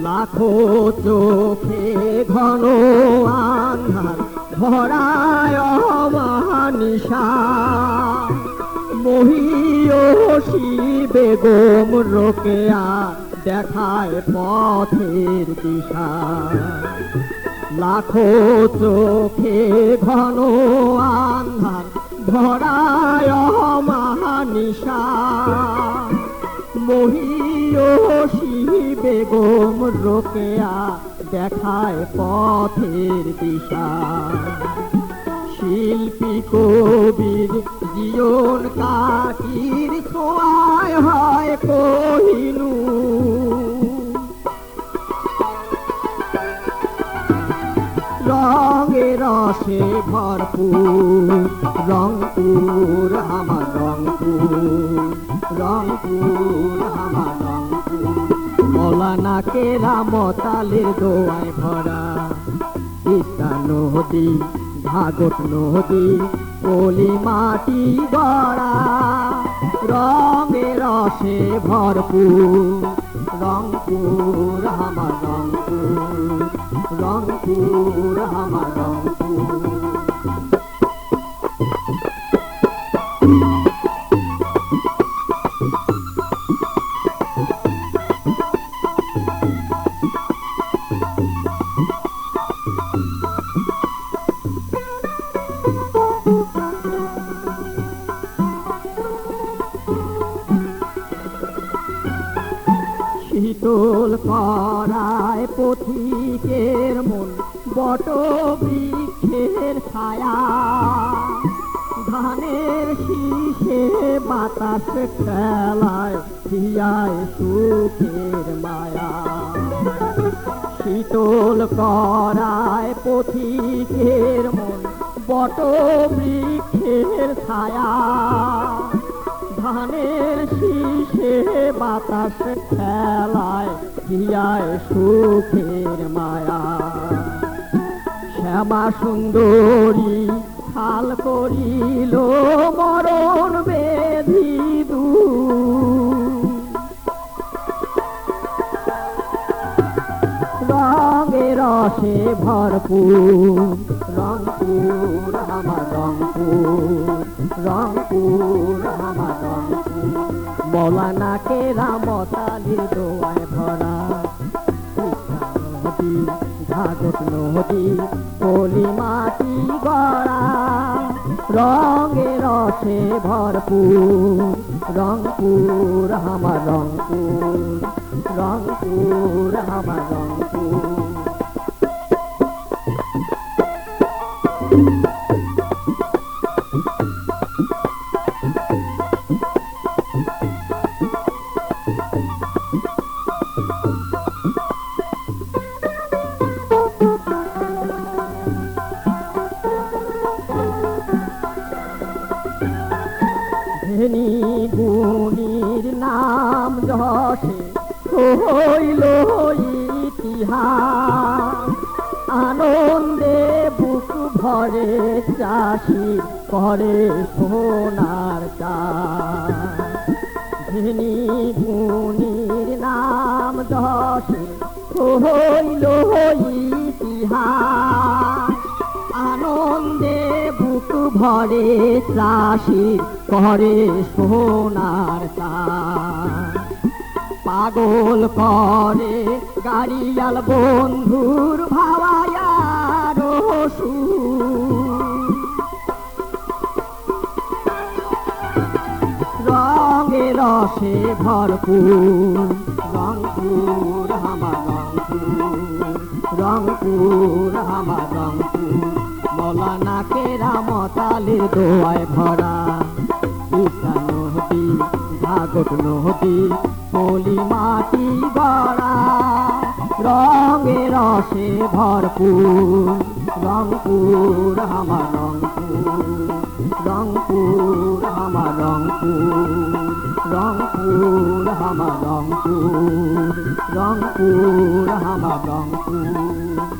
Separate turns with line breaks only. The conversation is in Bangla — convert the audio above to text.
লাখো চোখে ঘন আন্ধার ভরায় অমানিশা, মহিয়সী বেগম রোকেয়া দেখায় পথের দিশা। লাখো চোখে ঘন আন্ধার ভরায় অমানিশা, মহিয়সী বেগম রোকেয়া দেখায় পথের দিশা। শিল্পী কবির জীবন কাটির ছোঁয়ায় হয় কোহিনূর, রঙে রসে ভরপুর রংপুর আমার রংপুর, রংপুর আমার রংপুর। মৌলানা কেরামতালের দোয়ায় ভরা তিস্তা নদী, ঘাঘট নদী, পলি মাটি গড়া, রঙে রসে ভরপুর রংপুর আমার রংপুর, রংপুর আমার রংপুর। শীতল করায় পথিকের মন বট বৃক্ষের ছায়া, ধানের শীষে বাতাস খেলায় হিয়ায় সুখের মায়া। শীতল করায় পথিকের মন বট বৃক্ষের ছায়া, ধানের শীষে বাতাস খেলায় হিয়ায় সুখের মায়া। শ্যামা সুন্দরী হাল করিল মরণ বেধি দূর, রঙে রসে ভরপুর রংপুর আমার রংপুর, রংপুর আমার রংপুর। মৌলানা কেরামতালের দোয়ায় ভরা তিস্তা নদী, ঘাঘট নদী, পলি মাটি গড়া, রঙে রসে ভরপুর রংপুর আমার রংপুর, রংপুর আমার রংপুর। ধনী গুণীর নাম যশে হইল ইতিহাস, আনন্দে বুক ভরে চাষি করে সোনার চাষ। ধনী গুণীর নাম যশে হইল ইতিহাস, আনন্দে বুক ভরে চাষি করে সোনার চাষ। পাগল করে গাড়িয়াল বন্ধুর ভাওয়ায়া রসুর, রঙে রসে ভরপুর রংপুর আমার রংপুর, রংপুর আমার রংপুর। মৌলানা কেরামতালের দোয়ায় ভরা তিস্তা নদী, ঘাঘট নদী, পলি মাটি গড়া, রঙে রসে ভরপুর রংপুর আমার রংপুর, রংপুর। আমার রংপুর, রংপুর আমার রংপুর, রংপুর আমার রংপুর।